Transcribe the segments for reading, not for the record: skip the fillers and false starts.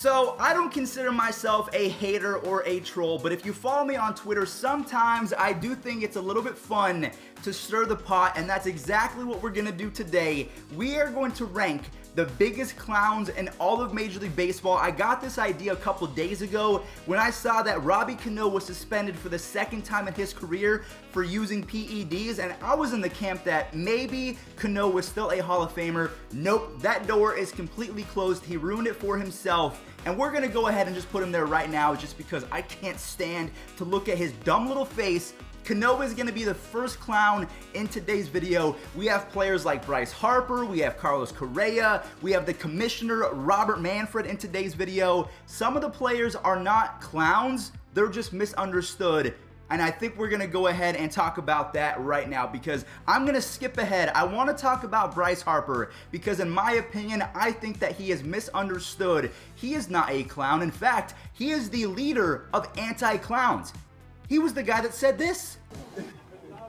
So, I don't consider myself a hater or a troll, but if you follow me on Twitter, sometimes I do think it's a little bit fun to stir the pot, and that's exactly what we're gonna do today. We are going to rank the biggest clowns in all of Major League Baseball. I got this idea a couple days ago when I saw that Robbie Cano was suspended for the second time in his career for using PEDs, and I was in the camp that maybe Cano was still a Hall of Famer. Nope, that door is completely closed. He ruined it for himself, and we're gonna go ahead and just put him there right now just because I can't stand to look at his dumb little face. Cano is going to be the first clown in today's video. We have players like Bryce Harper, we have Carlos Correa, we have the commissioner Robert Manfred in today's video. Some of the players are not clowns, they're just misunderstood. And I think we're going to go ahead and talk about that right now because I'm going to skip ahead. I want to talk about Bryce Harper because in my opinion, I think that he is misunderstood. He is not a clown. In fact, he is the leader of anti-clowns. He was the guy that said this.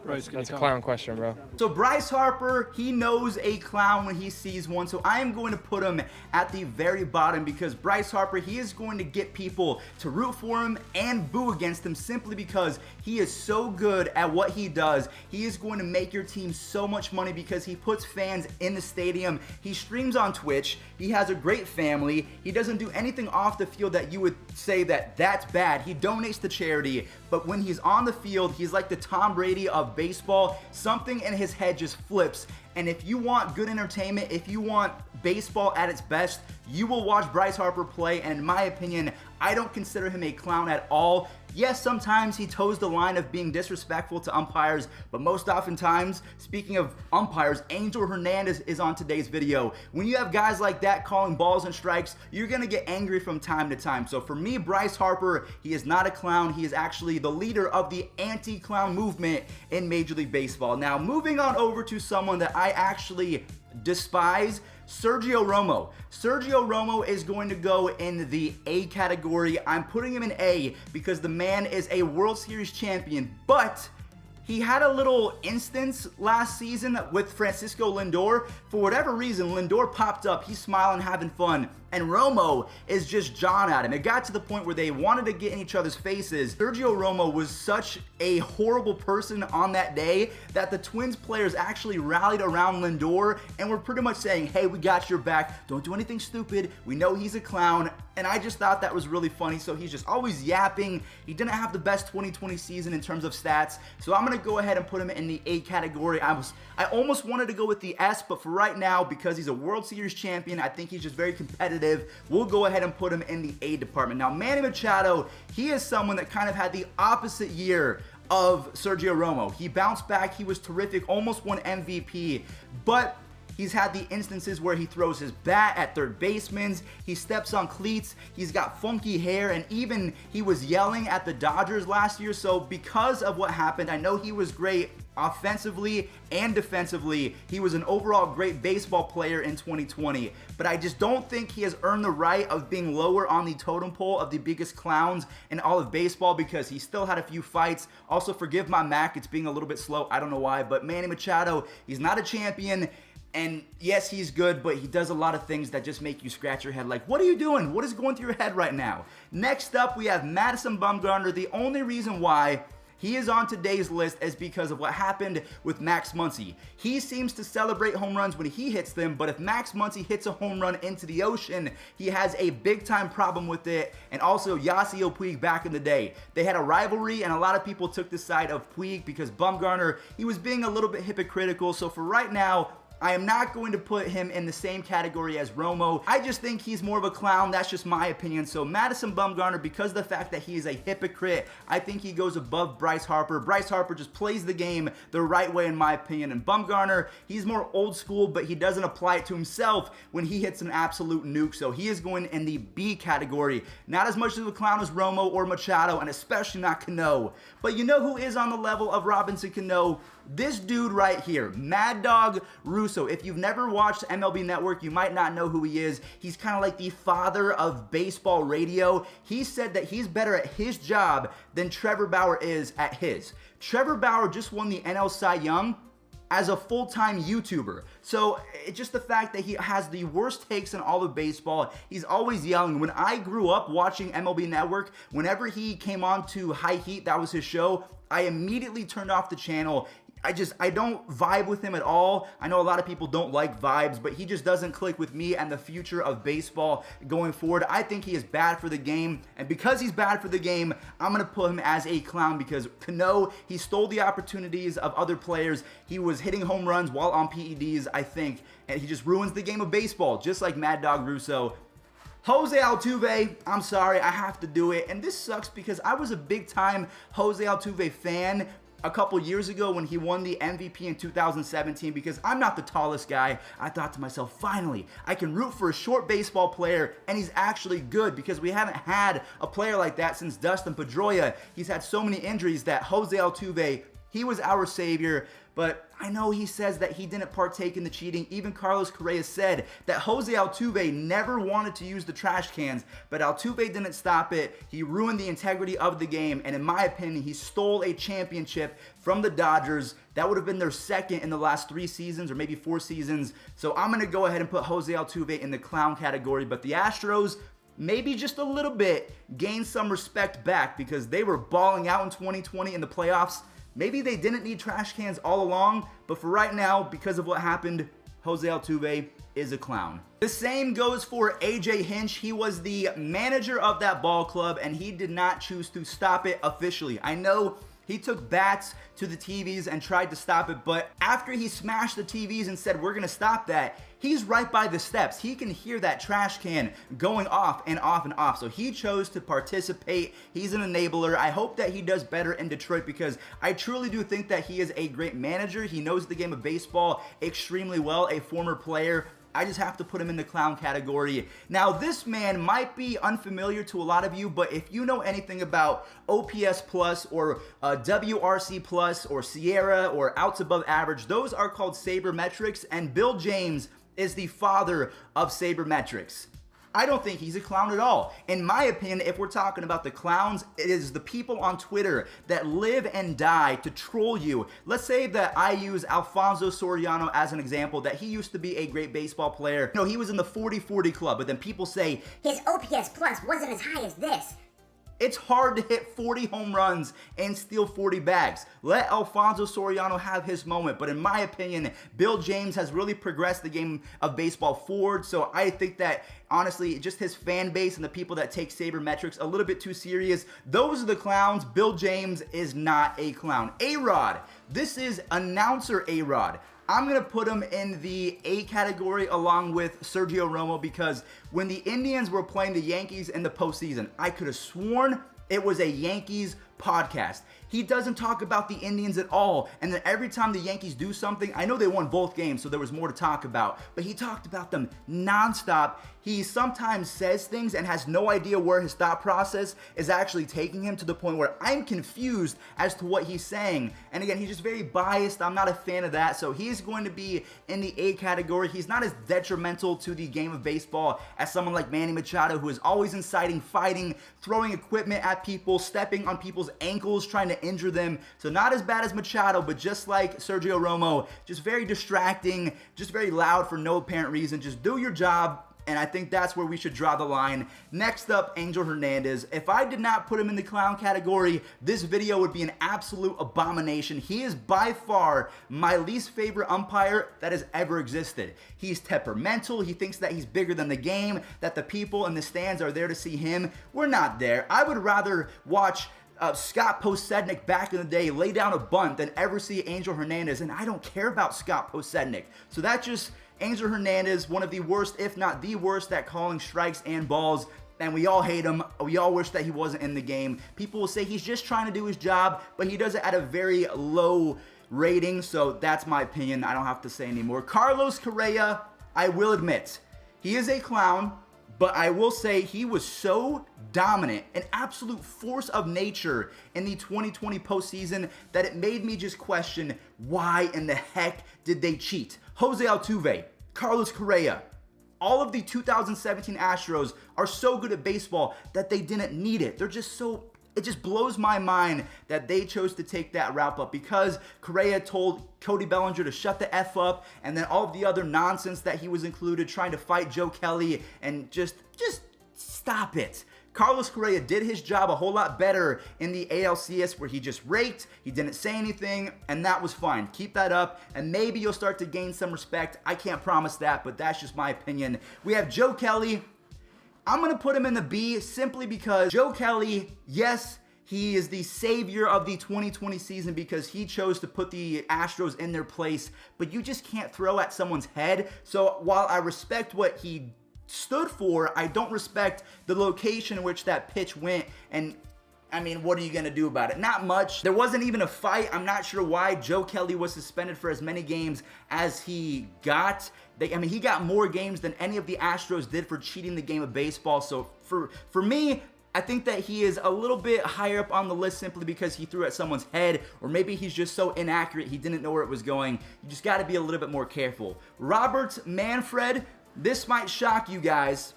Bryce, that's a clown question, bro. So Bryce Harper, he knows a clown when he sees one. So I am going to put him at the very bottom because Bryce Harper, he is going to get people to root for him and boo against him simply because he is so good at what he does. He is going to make your team so much money because he puts fans in the stadium. He streams on Twitch. He has a great family. He doesn't do anything off the field that you would say that that's bad. He donates to charity. But when he's on the field, he's like the Tom Brady of baseball. Something in his head just flips. And if you want good entertainment, if you want baseball at its best, you will watch Bryce Harper play. And in my opinion, I don't consider him a clown at all. Yes, sometimes he toes the line of being disrespectful to umpires, but most oftentimes, speaking of umpires, Angel Hernandez is on today's video. When you have guys like that calling balls and strikes, you're going to get angry from time to time. So for me, Bryce Harper, he is not a clown. He is actually the leader of the anti-clown movement in Major League Baseball. Now, moving on over to someone that I actually despise, Sergio Romo. Sergio Romo is going to go in the A category. I'm putting him in A because the man is a World Series champion, but he had a little instance last season with Francisco Lindor. For whatever reason, Lindor popped up. He's smiling, having fun. And Romo is just jawing at him. It got to the point where they wanted to get in each other's faces. Sergio Romo was such a horrible person on that day that the Twins players actually rallied around Lindor and were pretty much saying, hey, we got your back. Don't do anything stupid. We know he's a clown. And I just thought that was really funny. So he's just always yapping. He didn't have the best 2020 season in terms of stats. So I'm going to go ahead and put him in the A category. I almost wanted to go with the S, but for right now, because he's a World Series champion, I think he's just very competitive. We'll go ahead and put him in the A department. Now, Manny Machado, he is someone that kind of had the opposite year of Sergio Romo. He bounced back. He was terrific, almost won MVP, but he's had the instances where he throws his bat at third basemen, he steps on cleats, he's got funky hair, and even he was yelling at the Dodgers last year. So because of what happened, I know he was great offensively and defensively. He was an overall great baseball player in 2020, but I just don't think he has earned the right of being lower on the totem pole of the biggest clowns in all of baseball because he still had a few fights. Also, forgive my Mac, it's being a little bit slow. I don't know why, but Manny Machado, he's not a champion. And yes, he's good, but he does a lot of things that just make you scratch your head like, what are you doing? What is going through your head right now? Next up, we have Madison Bumgarner. The only reason why he is on today's list is because of what happened with Max Muncy. He seems to celebrate home runs when he hits them, but if Max Muncy hits a home run into the ocean, he has a big-time problem with it. And also, Yasiel Puig back in the day. They had a rivalry, and a lot of people took the side of Puig because Bumgarner, he was being a little bit hypocritical. So for right now, I am not going to put him in the same category as Romo. I just think he's more of a clown. That's just my opinion. So Madison Bumgarner, because of the fact that he is a hypocrite, I think he goes above Bryce Harper. Bryce Harper just plays the game the right way in my opinion. And Bumgarner, he's more old school, but he doesn't apply it to himself when he hits an absolute nuke. So he is going in the B category. Not as much of a clown as Romo or Machado, and especially not Cano. But you know who is on the level of Robinson Cano? This dude right here, Mad Dog Russo. If you've never watched MLB Network, you might not know who he is. He's kind of like the father of baseball radio. He said that he's better at his job than Trevor Bauer is at his. Trevor Bauer just won the NL Cy Young. as a full-time YouTuber. So it's just the fact that he has the worst takes in all of baseball. He's always yelling. When I grew up watching MLB Network, whenever he came on to High Heat, that was his show, I immediately turned off the channel. I don't vibe with him at all. I know a lot of people don't like vibes, but he just doesn't click with me and the future of baseball going forward. I think he is bad for the game, and because he's bad for the game, I'm going to put him as a clown because Cano, he stole the opportunities of other players. He was hitting home runs while on PEDs, I think, and he just ruins the game of baseball, just like Mad Dog Russo. Jose Altuve, I'm sorry, I have to do it, and this sucks because I was a big-time Jose Altuve fan a couple years ago when he won the MVP in 2017 because I'm not the tallest guy. I thought to myself, finally, I can root for a short baseball player and he's actually good because we haven't had a player like that since Dustin Pedroia. He's had so many injuries that Jose Altuve, he was our savior. But I know he says that he didn't partake in the cheating. Even Carlos Correa said that Jose Altuve never wanted to use the trash cans, but Altuve didn't stop it. He ruined the integrity of the game, and in my opinion, he stole a championship from the Dodgers. That would have been their second in the last 3 seasons or maybe 4 seasons. So I'm going to go ahead and put Jose Altuve in the clown category, but the Astros, maybe just a little bit, gained some respect back because they were balling out in 2020 in the playoffs. Maybe they didn't need trash cans all along, but for right now, because of what happened, Jose Altuve is a clown. The same goes for AJ Hinch. He was the manager of that ball club, and he did not choose to stop it officially. I know he took bats to the TVs and tried to stop it, but after he smashed the TVs and said, we're going to stop that, he's right by the steps. He can hear that trash can going off and off and off. So he chose to participate. He's an enabler. I hope that he does better in Detroit because I truly do think that he is a great manager. He knows the game of baseball extremely well, a former player. I just have to put him in the clown category. Now, this man might be unfamiliar to a lot of you, but if you know anything about OPS plus or WRC plus or Sierra or outs above average, those are called sabermetrics, and Bill James is the father of sabermetrics. I don't think he's a clown at all. In my opinion, if we're talking about the clowns, it is the people on Twitter that live and die to troll you. Let's say that I use Alfonso Soriano as an example, that he used to be a great baseball player. No, he was in the 40-40 club, but then people say, his OPS plus wasn't as high as this. It's hard to hit 40 home runs and steal 40 bags. Let Alfonso Soriano have his moment, but in my opinion, Bill James has really progressed the game of baseball forward, so I think that, honestly, just his fan base and the people that take sabermetrics a little bit too serious, those are the clowns. Bill James is not a clown. A-Rod, this is announcer A-Rod. I'm going to put him in the A category along with Sergio Romo because when the Indians were playing the Yankees in the postseason, I could have sworn it was a Yankees podcast. He doesn't talk about the Indians at all. And then every time the Yankees do something, I know they won both games, so there was more to talk about, but he talked about them nonstop. He sometimes says things and has no idea where his thought process is actually taking him to the point where I'm confused as to what he's saying. And again, he's just very biased. I'm not a fan of that. So he's going to be in the A category. He's not as detrimental to the game of baseball as someone like Manny Machado, who is always inciting fighting, throwing equipment at people, stepping on people's ankles, trying to injure them. So not as bad as Machado, but just like Sergio Romo, just very distracting, just very loud for no apparent reason. Just do your job. And I think that's where we should draw the line. Next up, Angel Hernandez. If I did not put him in the clown category, this video would be an absolute abomination. He is by far my least favorite umpire that has ever existed. He's temperamental. He thinks that he's bigger than the game, that the people in the stands are there to see him. We're not there. I would rather watch Scott Podsednik back in the day lay down a bunt than ever see Angel Hernandez, and I don't care about Scott Podsednik. So that just, Angel Hernandez, one of the worst, if not the worst, at calling strikes and balls, and we all hate him. We all wish that he wasn't in the game. People will say he's just trying to do his job, but he does it at a very low rating, so that's my opinion. I don't have to say anymore. Carlos Correa, I will admit, he is a clown, but I will say he was so dominant, an absolute force of nature in the 2020 postseason that it made me just question, why in the heck did they cheat? Jose Altuve, Carlos Correa, all of the 2017 Astros are so good at baseball that they didn't need it. They're just so it just blows my mind that they chose to take that route. But because Correa told Cody Bellinger to shut the F up, and then all of the other nonsense that he was included, trying to fight Joe Kelly, and just stop it. Carlos Correa did his job a whole lot better in the ALCS, where he just raked, he didn't say anything, and that was fine. Keep that up, and maybe you'll start to gain some respect. I can't promise that, but that's just my opinion. We have Joe Kelly. I'm going to put him in the B simply because Joe Kelly, yes, he is the savior of the 2020 season because he chose to put the Astros in their place, but you just can't throw at someone's head. So while I respect what he stood for, I don't respect the location in which that pitch went. And I mean, what are you going to do about it? Not much. There wasn't even a fight. I'm not sure why Joe Kelly was suspended for as many games as he got. He got more games than any of the Astros did for cheating the game of baseball. So for me, I think that he is a little bit higher up on the list simply because he threw at someone's head, or maybe he's just so inaccurate he didn't know where it was going. You just got to be a little bit more careful. Robert Manfred. This might shock you guys.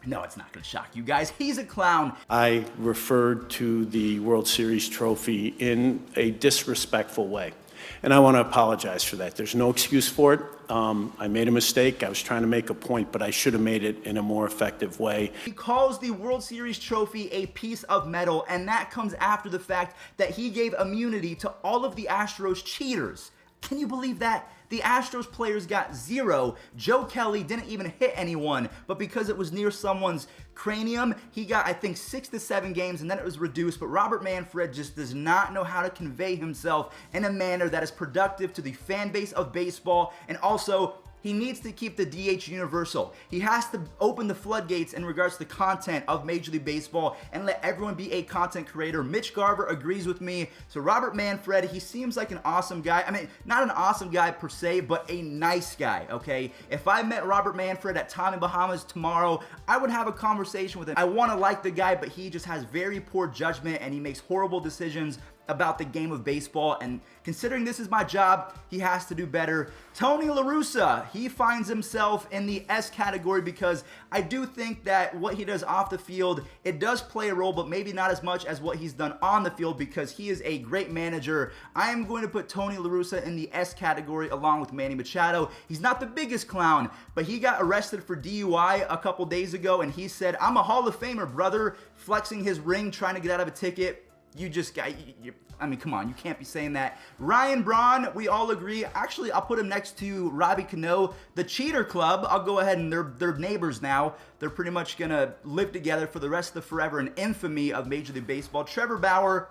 No, it's not going to shock you guys. He's a clown. I referred to the World Series trophy in a disrespectful way, and I want to apologize for that. There's no excuse for it. I made a mistake. I was trying to make a point, but I should have made it in a more effective way. He calls the World Series trophy a piece of metal, and that comes after the fact that he gave immunity to all of the Astros cheaters. Can you believe that? The Astros players got 0. Joe Kelly didn't even hit anyone, but because it was near someone's cranium, he got, I think, 6 to 7 games, and then it was reduced. But Robert Manfred just does not know how to convey himself in a manner that is productive to the fan base of baseball, and also he needs to keep the DH universal. He has to open the floodgates in regards to the content of Major League Baseball and let everyone be a content creator. Mitch Garver agrees with me. So Robert Manfred, he seems like an awesome guy. I mean, not an awesome guy per se, but a nice guy, okay? If I met Robert Manfred at Tommy Bahama's tomorrow, I would have a conversation with him. I want to like the guy, but he just has very poor judgment and he makes horrible decisions about the game of baseball, and considering this is my job, he has to do better. Tony La Russa, he finds himself in the S category because I do think that what he does off the field, it does play a role, but maybe not as much as what he's done on the field because he is a great manager. I am going to put Tony La Russa in the S category along with Manny Machado. He's not the biggest clown, but he got arrested for DUI a couple days ago, and he said, "I'm a Hall of Famer, brother," flexing his ring, trying to get out of a ticket. You just got, I mean, come on, you can't be saying that. Ryan Braun, we all agree. Actually, I'll put him next to Robbie Cano, the Cheater Club. I'll go ahead, and they're neighbors now. They're pretty much going to live together for the rest of the forever and infamy of Major League Baseball. Trevor Bauer,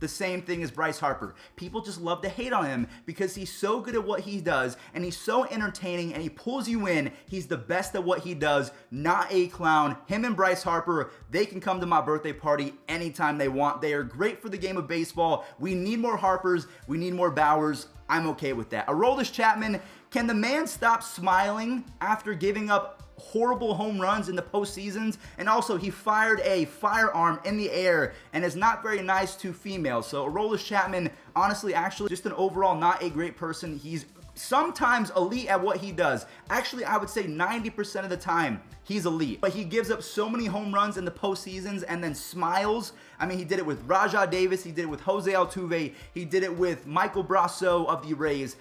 the same thing as Bryce Harper. People just love to hate on him because he's so good at what he does, and he's so entertaining, and he pulls you in. He's the best at what he does, not a clown. Him and Bryce Harper, they can come to my birthday party anytime they want. They are great for the game of baseball. We need more Harpers. We need more Bauers. I'm okay with that. Aroldis Chapman, can the man stop smiling after giving up horrible home runs in the postseasons? And also, he fired a firearm in the air and is not very nice to females. So Aroldis Chapman, honestly, actually, just an overall not a great person. He's sometimes elite at what he does. Actually, I would say 90% of the time, he's elite. But he gives up so many home runs in the postseasons and then smiles. I mean, he did it with Rajah Davis. He did it with Jose Altuve. He did it with Michael Brasso of the Rays.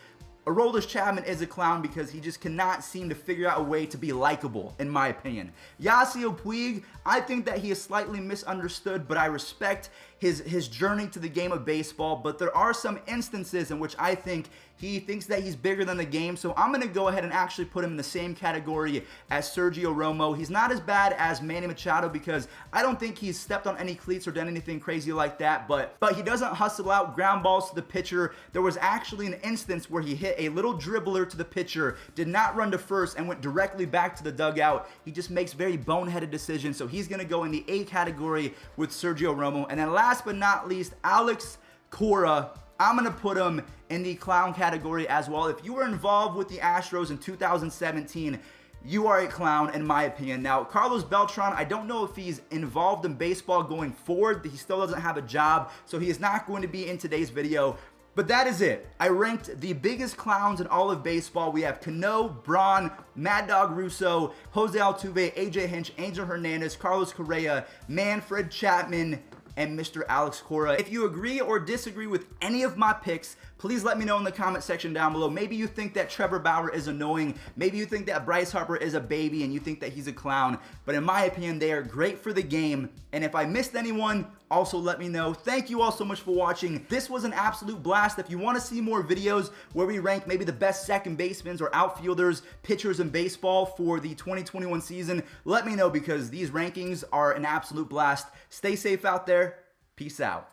Aroldis Chapman is a clown because he just cannot seem to figure out a way to be likable, in my opinion. Yasiel Puig, I think that he is slightly misunderstood, but I respect his journey to the game of baseball. But there are some instances in which I think he thinks that he's bigger than the game. So I'm going to go ahead and actually put him in the same category as Sergio Romo. He's not as bad as Manny Machado because I don't think he's stepped on any cleats or done anything crazy like that. But he doesn't hustle out ground balls to the pitcher. There was actually an instance where he hit a little dribbler to the pitcher, did not run to first, and went directly back to the dugout. He just makes very boneheaded decisions. So he's going to go in the A category with Sergio Romo. And then last but not least, Alex Cora. I'm going to put him in the clown category as well. If you were involved with the Astros in 2017, you are a clown, in my opinion. Now, Carlos Beltran, I don't know if he's involved in baseball going forward. He still doesn't have a job, so he is not going to be in today's video. But that is it. I ranked the biggest clowns in all of baseball. We have Cano, Braun, Mad Dog Russo, Jose Altuve, AJ Hinch, Angel Hernandez, Carlos Correa, Manfred, Chapman, and Mr. Alex Cora. If you agree or disagree with any of my picks, please let me know in the comment section down below. Maybe you think that Trevor Bauer is annoying. Maybe you think that Bryce Harper is a baby and you think that he's a clown. But in my opinion, they are great for the game. And if I missed anyone, also let me know. Thank you all so much for watching. This was an absolute blast. If you want to see more videos where we rank maybe the best second basemen or outfielders, pitchers in baseball for the 2021 season, let me know because these rankings are an absolute blast. Stay safe out there. Peace out.